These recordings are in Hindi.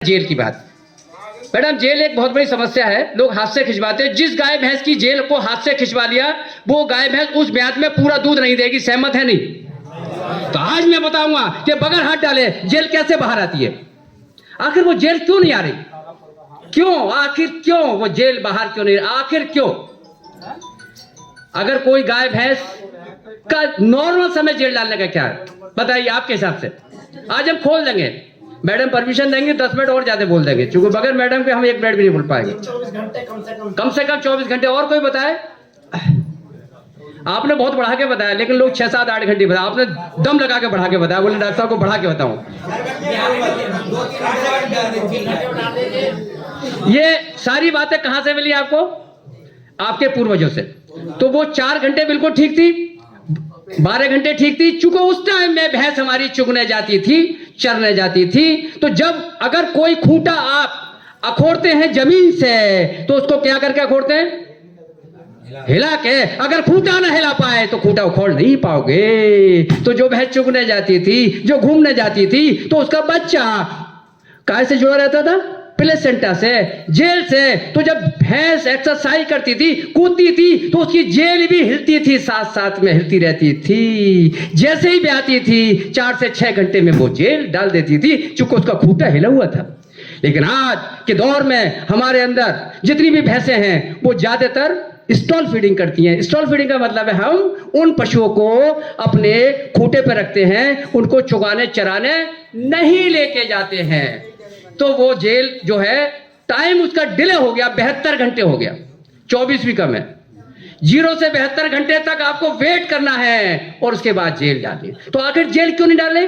जेल की बात। मैडम जेल एक बहुत बड़ी समस्या है, लोग हाथ से खिंचवाते हैं। जिस गाय भैंस की जेल को हाथ से खिंचवा लिया वो गाय भैंस उस ब्याज में पूरा दूध नहीं देगी। सहमत है नहीं? तो आज मैं बताऊंगा कि बगैर हाथ डाले जेल कैसे बाहर आती है। आखिर वो जेल क्यों नहीं आ रही, क्यों, आखिर क्यों वो जेल बाहर क्यों नहीं, आखिर क्यों? अगर कोई गाय भैंस का नॉर्मल समय जेल डालने का क्या है बताइए आपके हिसाब से। आज हम खोल देंगे, मैडम परमिशन देंगे, 10 मिनट और ज्यादा बोल देंगे, क्योंकि बगैर मैडम के हम एक मिनट भी नहीं बोल पाएंगे। 24 घंटे कम से कम 24 घंटे। और कोई बताए? आपने बहुत बढ़ा के बताया, लेकिन लोग 6, 7, 8 घंटे बताया। आपने दम लगा के बढ़ा के बताया, बोले डॉक्टर साहब को बढ़ा के बताऊं। ये सारी बातें कहां से मिली आपको? आपके पूर्वजों से। तो वो 4 घंटे बिल्कुल ठीक थी, 12 घंटे ठीक थी, चूंकि उस टाइम में भैंस हमारी चुगने जाती थी, चरने जाती थी। तो जब अगर कोई खूंटा आप अखोड़ते हैं जमीन से तो उसको क्या करके अखोड़ते हैं? हिला के। अगर खूंटा ना हिला पाए तो खूंटा उखोड़ नहीं पाओगे। तो जो भैंस चुगने जाती थी, जो घूमने जाती थी, तो उसका बच्चा काहे से जुड़ा रहता था? प्लेसेंटा से, जेल से। तो जब भैंस एक्सरसाइज करती थी, कूदती थी, तो उसकी जेल भी हिलती थी, साथ साथ में हिलती रहती थी। जैसे ही ब्याती थी 4 से 6 घंटे में वो जेल डाल देती थी, चूंकि उसका खूंटा हिला हुआ था। लेकिन आज के दौर में हमारे अंदर जितनी भी भैंसें हैं वो ज्यादातर स्टॉल फीडिंग करती हैं। स्टॉल फीडिंग का मतलब है हम उन पशुओं को अपने खूंटे पर रखते हैं, उनको चुगाने चराने नहीं लेके जाते हैं। तो वो जेल जो है टाइम उसका डिले हो गया, 72 घंटे हो गया, 24 भी कम है। 0 से 72 घंटे तक आपको वेट करना है और उसके बाद जेल डालिए। तो आखिर जेल क्यों नहीं डाले?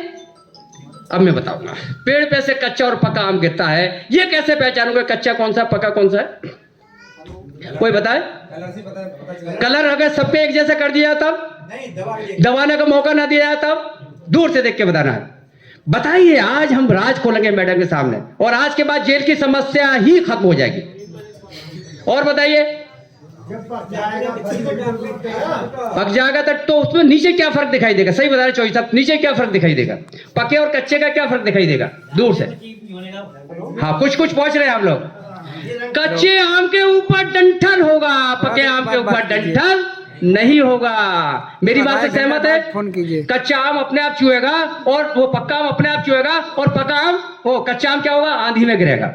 अब मैं बताऊंगा। पेड़ पे से कच्चा और पका आम गिरता है, ये कैसे पहचानोगे कच्चा कौन सा पका कौन सा है? कोई बताए? कलर अगर सब पे एक जैसा कर दिया तब, दबाने का मौका ना दिया तब, दूर से देख के बताना है। बताइए, आज हम राज खोलेंगे मैडम के सामने और आज के बाद जेल की समस्या ही खत्म हो जाएगी। और बताइए, पक जाएगा तो उसमें नीचे क्या फर्क दिखाई देगा? सही बता रहे चौधरी साहब, नीचे क्या फर्क दिखाई देगा? पके और कच्चे का क्या फर्क दिखाई देगा दूर से? हाँ, कुछ पहुंच रहे हैं आप लोग। कच्चे आम के ऊपर डंठल होगा, पके आम के ऊपर डंठल नहीं होगा। मेरी बात से सहमत है? कच्चा आम अपने आप चुएगा और वो पक्का आम अपने आप चुएगा, और पक्का आम, वो कच्चा आम क्या होगा? आंधी में गिरेगा।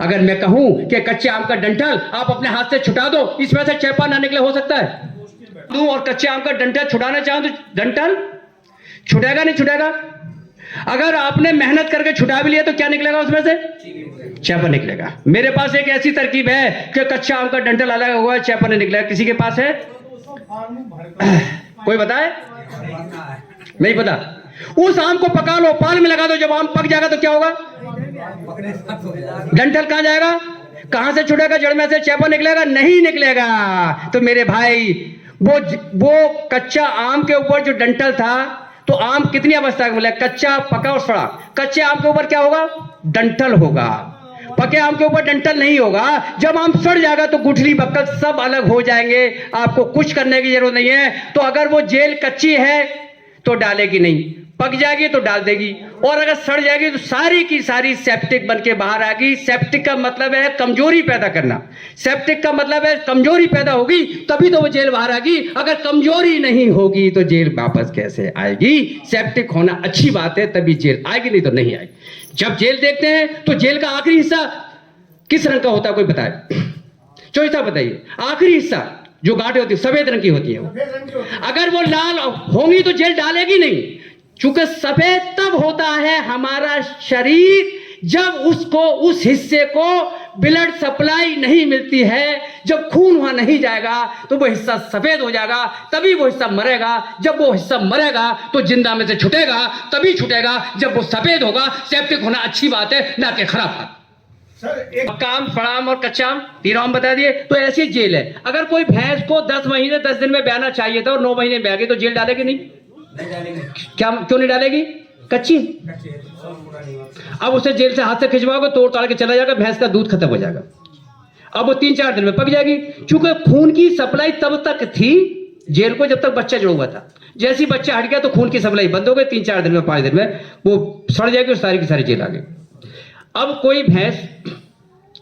अगर मैं कहूं कि कच्चे आम का डंठल आप अपने हाथ से छुटा दो, इसमें से चेपा ना निकले, हो सकता है? और कच्चे आम का डंठल छुटाना चाहूं तो डंठल छुटेगा नहीं छुटेगा। अगर आपने मेहनत करके छुटा भी लिया तो क्या निकलेगा उसमें से? चेपा निकलेगा। मेरे पास एक ऐसी तरकीब है कि कच्चा आम का डंठल अलग हुआ, चेपा नहीं निकलेगा। किसी के पास है? कोई बताए? नहीं पता। उस आम को पका लो, पाल में लगा दो, जब आम पक जाएगा तो क्या होगा? डंठल कहां जाएगा? कहां से छुटेगा? जड़ में से चेपा निकलेगा? नहीं निकलेगा। तो मेरे भाई, वो कच्चा आम के ऊपर जो डंठल था, तो आम कितनी अवस्था का मिला? कच्चा, पका और सड़ा। कच्चे आम के ऊपर क्या होगा? डंठल होगा। पके आम के ऊपर डंठल नहीं होगा। जब आम सड़ जाएगा तो गुठली बक्कल सब अलग हो जाएंगे, आपको कुछ करने की जरूरत नहीं है। तो अगर वो जेल कच्ची है तो डालेगी नहीं, पक जाएगी तो डाल देगी, और अगर सड़ जाएगी तो सारी की सारी सेप्टिक बन के बाहर आएगी। सेप्टिक का मतलब है कमजोरी पैदा करना। सेप्टिक का मतलब है कमजोरी पैदा होगी तभी तो वो जेल बाहर आएगी। अगर कमजोरी नहीं होगी तो जेल वापस कैसे आएगी? सेप्टिक होना अच्छी बात है, तभी जेल आएगी, नहीं तो नहीं आएगी। जब जेल देखते हैं तो जेल का आखिरी हिस्सा किस रंग का होता है? कोई बताए? चौधरी साहब बताइए। आखिरी हिस्सा जो गांठें होती है सफेद रंग की होती है वो। अगर वो लाल होंगी तो जेल डालेगी नहीं, चूंकि सफेद तब होता है हमारा शरीर जब उसको, उस हिस्से को ब्लड सप्लाई नहीं मिलती है, जब खून वहां नहीं जाएगा तो वो हिस्सा सफेद हो जाएगा, तभी वो हिस्सा मरेगा। जब वो हिस्सा मरेगा तो जिंदा में से छूटेगा, तभी छूटेगा जब वो सफेद होगा। सेप्टिक होना अच्छी बात है, ना कि खराब बात। पक्का आम, सड़ा आम और कच्चा आम, तीनों आम बता दिए। तो ऐसी जेल है। अगर कोई भैंस को 10 महीने 10 दिन में ब्याना चाहिए था और 9 महीने में ब्या गई तो जेल डालेगी नहीं? क्या, क्यों नहीं डालेगी? कच्ची। अब उसे जेल से हाथ से खिंचवाओगे, तोड़ ताड़ के चला जाएगा, भैंस का दूध खत्म हो जाएगा। अब वो 3-4 दिन में पक जाएगी। चूंकि खून की सप्लाई तब तक थी जेल को जब तक बच्चा जुड़ा हुआ था। जैसे ही बच्चा हट गया तो खून की सप्लाई बंद हो गई। 3-4 दिन में, 5 दिन में वो सड़ जाएगी और सारी की सारी जेल आ गई। अब कोई भैंस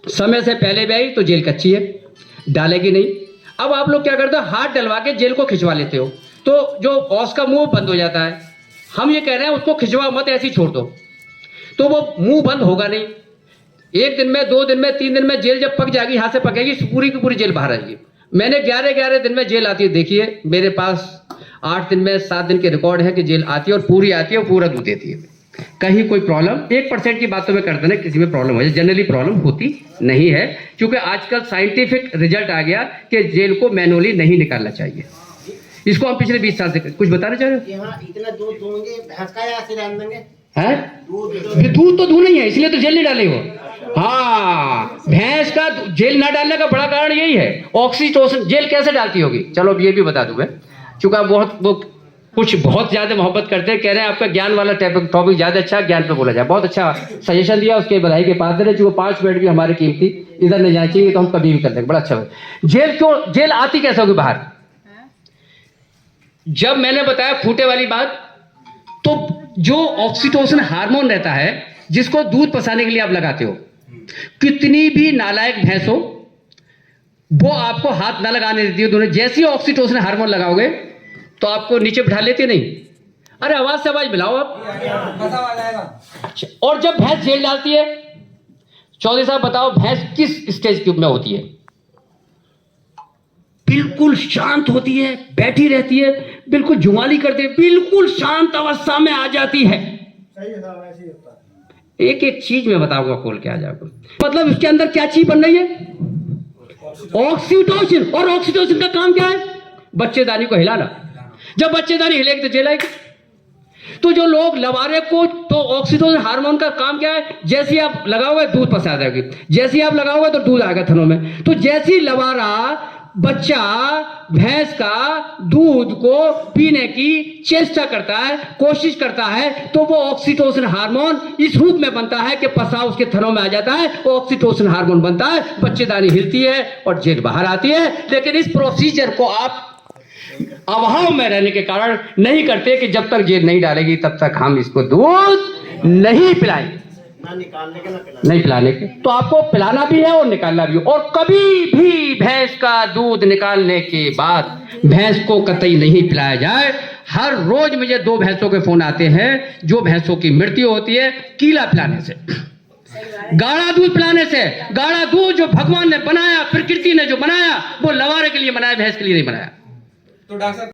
समय से पहले भी आई तो जेल कच्ची है, डालेगी नहीं। अब आप लोग क्या करते हो, हाथ डलवा के जेल को खिंचवा लेते हो, तो जो औस का मुंह बंद हो जाता है। हम ये कह रहे हैं उसको खिंचवा मत, ऐसे ही छोड़ दो, तो वो मुंह बंद होगा नहीं। 1 दिन में, 2 दिन में, 3 दिन में जेल जब पक जाएगी, हाथ से पकेगी, पूरी की पूरी जेल बाहर आएगी। मैंने 11 दिन में जेल आती है देखी है, मेरे पास 8 दिन में, 7 दिन के रिकॉर्ड है कि जेल आती है और पूरी आती है और पूरा दूध देती है। कहीं कोई प्रॉब्लम, 1% की बात तो मैं करते ना किसी में प्रॉब्लम हो जाए, जनरली प्रॉब्लम होती नहीं है, क्योंकि आजकल साइंटिफिक रिजल्ट आ गया कि जेल को मैनुअली नहीं निकालना चाहिए। इसको हम पिछले 20 साल से कुछ बताना चाह रहे हो। इतना दूध दूंगे भैंस का, या सिरान देंगे है? दूध तो दूध नहीं है, इसलिए तो जेल नहीं डाले वो। हाँ, भैंस का जेल ना डालने का बड़ा कारण यही है, ऑक्सीटोसिन। जेल कैसे डालती होगी, चलो अब ये भी बता दूं मैं, चूंकि आप बहुत ज्यादा मोहब्बत करते हैं, कह रहे हैं आपका ज्ञान वाला टॉपिक ज्यादा अच्छा, ज्ञान पे बोला जाए। बहुत अच्छा सजेशन दिया, उसके बधाई के पात्र है। चूंकि 5 मिनट भी हमारी कीमती इधर नहीं जाना चाहिए, तो हम कभी भी कर देंगे, बड़ा अच्छा। जेल आती कैसे होगी बाहर? जब मैंने बताया फूटे वाली बात, तो जो ऑक्सीटोसिन हार्मोन रहता है, जिसको दूध पसाने के लिए आप लगाते हो, कितनी भी नालायक भैंस हो, वो आपको हाथ ना लगाने देती है। दोनों जैसी ऑक्सीटोसिन हार्मोन लगाओगे तो आपको नीचे बिठा लेती नहीं। अरे आवाज से आवाज मिलाओ आप। अच्छा, और जब भैंस जेल डालती है, चौधरी साहब बताओ भैंस किस स्टेज में होती है? बिल्कुल शांत होती है, बैठी रहती है, बिल्कुल जुमाली करती है, बिल्कुल शांत अवस्था में आ जाती है। एक एक चीज मैं बताऊंगा खोल के आ जाऊंगा। मतलब उसके अंदर क्या चीज बन रही है? ऑक्सीटोसिन। और ऑक्सीटोसिन का काम क्या है? बच्चेदानी को हिलाना। जब बच्चेदानी हिलेगी तो जेल आएगी। तो जो लोग लवारे को, तो ऑक्सीटोसिन हार्मोन का काम क्या है? जैसे आप लगाओगे दूध पसा जाएगी, जैसे आप लगाओगे तो दूध आएगा थनों में। तो जैसी लवारा बच्चा भैंस का दूध को पीने की चेष्टा करता है, कोशिश करता है, तो वो ऑक्सीटोसिन हार्मोन इस रूप में बनता है कि पसा उसके थनों में आ जाता है, ऑक्सीटोसिन हार्मोन बनता है, बच्चेदानी हिलती है और जेल बाहर आती है। लेकिन इस प्रोसीजर को आप अभाव में रहने के कारण नहीं करते कि जब तक जेल नहीं डालेगी तब तक हम इसको दूध नहीं पिलाएंगे, नहीं पिलाने के। तो आपको पिलाना भी है और निकालना भी है। और कभी भी भैंस का दूध निकालने के बाद भैंस को कतई नहीं पिलाया जाए। हर रोज मुझे 2 भैंसों के फोन आते हैं, जो भैंसों की मृत्यु होती है कीला पिलाने से, गाढ़ा दूध पिलाने से। गाढ़ा दूध जो भगवान ने बनाया, प्रकृति ने जो बनाया, वो लवारे के लिए बनाया, भैंस के लिए नहीं बनाया। तो डॉक्टर